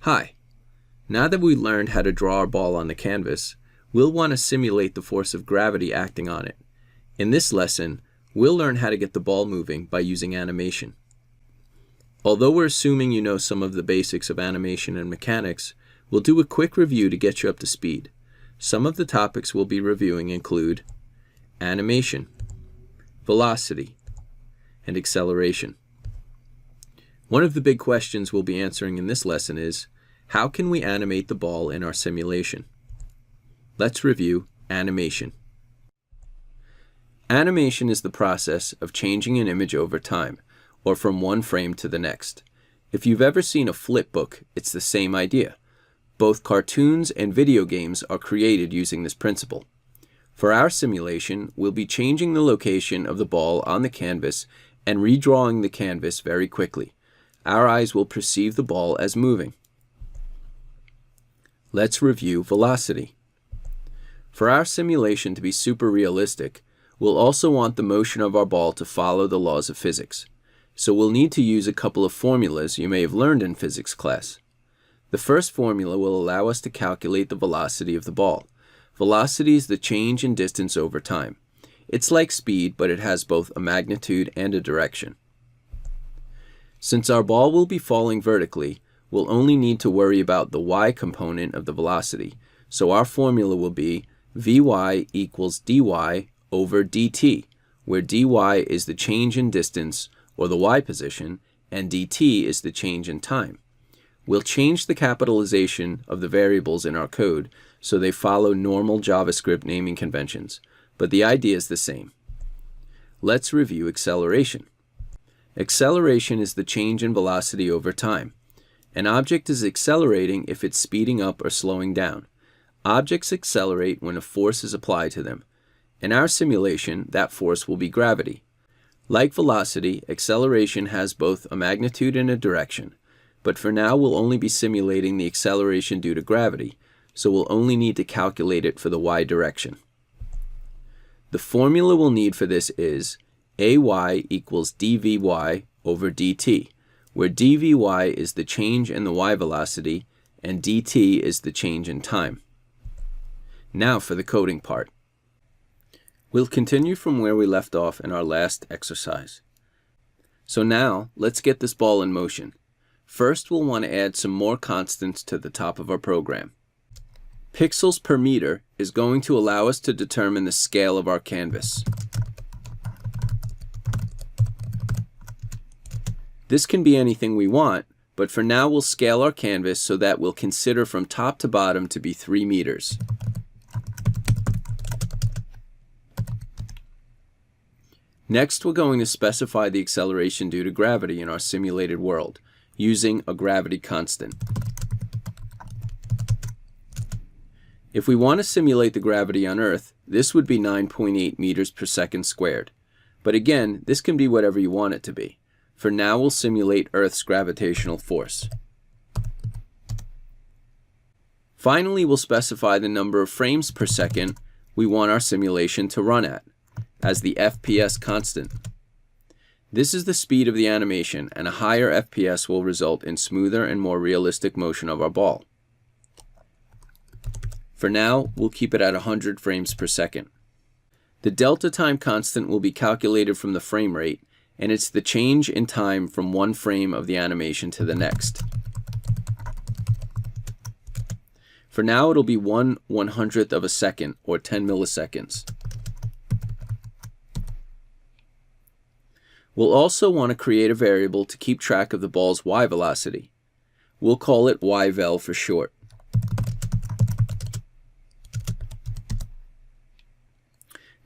Hi. Now that we learned how to draw our ball on the canvas, we'll want to simulate the force of gravity acting on it. In this lesson, we'll learn how to get the ball moving by using animation. Although we're assuming you know some of the basics of animation and mechanics, we'll do a quick review to get you up to speed. Some of the topics we'll be reviewing include animation, velocity, and acceleration. One of the big questions we'll be answering in this lesson is, how can we animate the ball in our simulation? Let's review animation. Animation is the process of changing an image over time, or from one frame to the next. If you've ever seen a flip book, it's the same idea. Both cartoons and video games are created using this principle. For our simulation, we'll be changing the location of the ball on the canvas and redrawing the canvas very quickly. Our eyes will perceive the ball as moving. Let's review velocity. For our simulation to be super realistic, we'll also want the motion of our ball to follow the laws of physics. So we'll need to use a couple of formulas you may have learned in physics class. The first formula will allow us to calculate the velocity of the ball. Velocity is the change in distance over time. It's like speed, but it has both a magnitude and a direction. Since our ball will be falling vertically, we'll only need to worry about the y component of the velocity. So our formula will be Vy equals dy over dt, where dy is the change in distance, or the y position, and dt is the change in time. We'll change the capitalization of the variables in our code so they follow normal JavaScript naming conventions, but the idea is the same. Let's review acceleration. Acceleration is the change in velocity over time. An object is accelerating if it's speeding up or slowing down. Objects accelerate when a force is applied to them. In our simulation, that force will be gravity. Like velocity, acceleration has both a magnitude and a direction. But for now, we'll only be simulating the acceleration due to gravity, so we'll only need to calculate it for the y direction. The formula we'll need for this is ay equals dvy over dt, where dvy is the change in the y velocity and dt is the change in time. Now for the coding part. We'll continue from where we left off in our last exercise. So now, let's get this ball in motion. First, we'll want to add some more constants to the top of our program. Pixels per meter is going to allow us to determine the scale of our canvas. This can be anything we want, but for now we'll scale our canvas so that we'll consider from top to bottom to be 3 meters. Next, we're going to specify the acceleration due to gravity in our simulated world, using a gravity constant. If we want to simulate the gravity on Earth, this would be 9.8 meters per second squared. But again, this can be whatever you want it to be. For now, we'll simulate Earth's gravitational force. Finally, we'll specify the number of frames per second we want our simulation to run at, as the FPS constant. This is the speed of the animation, and a higher FPS will result in smoother and more realistic motion of our ball. For now, we'll keep it at 100 frames per second. The delta time constant will be calculated from the frame rate, and it's the change in time from one frame of the animation to the next. For now, it'll be 1/100th of a second, or 10 milliseconds. We'll also want to create a variable to keep track of the ball's y velocity. We'll call it yvel for short.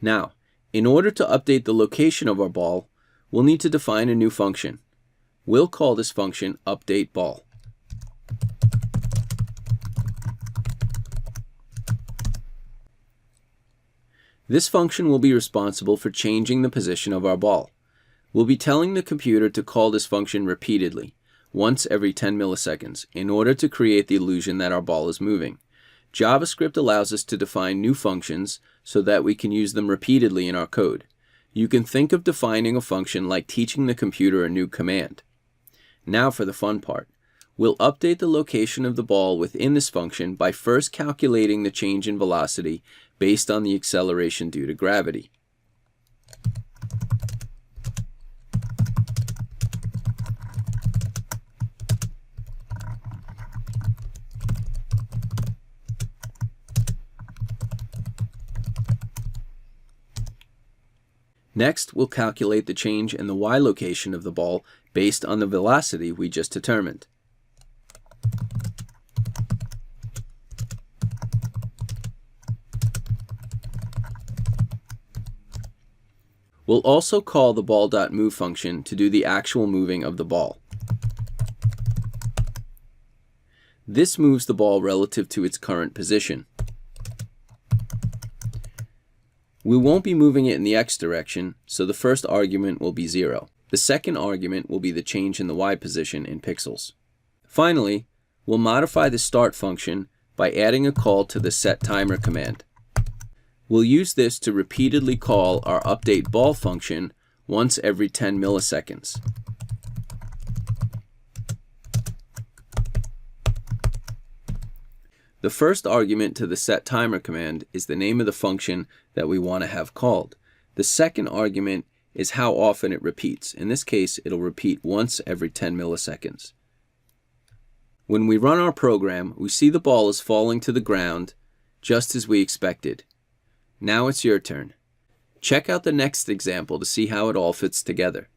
Now, in order to update the location of our ball, we'll need to define a new function. We'll call this function updateBall. This function will be responsible for changing the position of our ball. We'll be telling the computer to call this function repeatedly, once every 10 milliseconds, in order to create the illusion that our ball is moving. JavaScript allows us to define new functions so that we can use them repeatedly in our code. You can think of defining a function like teaching the computer a new command. Now for the fun part. We'll update the location of the ball within this function by first calculating the change in velocity based on the acceleration due to gravity. Next, we'll calculate the change in the y location of the ball based on the velocity we just determined. We'll also call the ball.move function to do the actual moving of the ball. This moves the ball relative to its current position. We won't be moving it in the x direction, so the first argument will be 0. The second argument will be the change in the y position in pixels. Finally, we'll modify the start function by adding a call to the setTimer command. We'll use this to repeatedly call our updateBall function once every 10 milliseconds. The first argument to the setTimer command is the name of the function that we want to have called. The second argument is how often it repeats. In this case, it'll repeat once every 10 milliseconds. When we run our program, we see the ball is falling to the ground just as we expected. Now it's your turn. Check out the next example to see how it all fits together.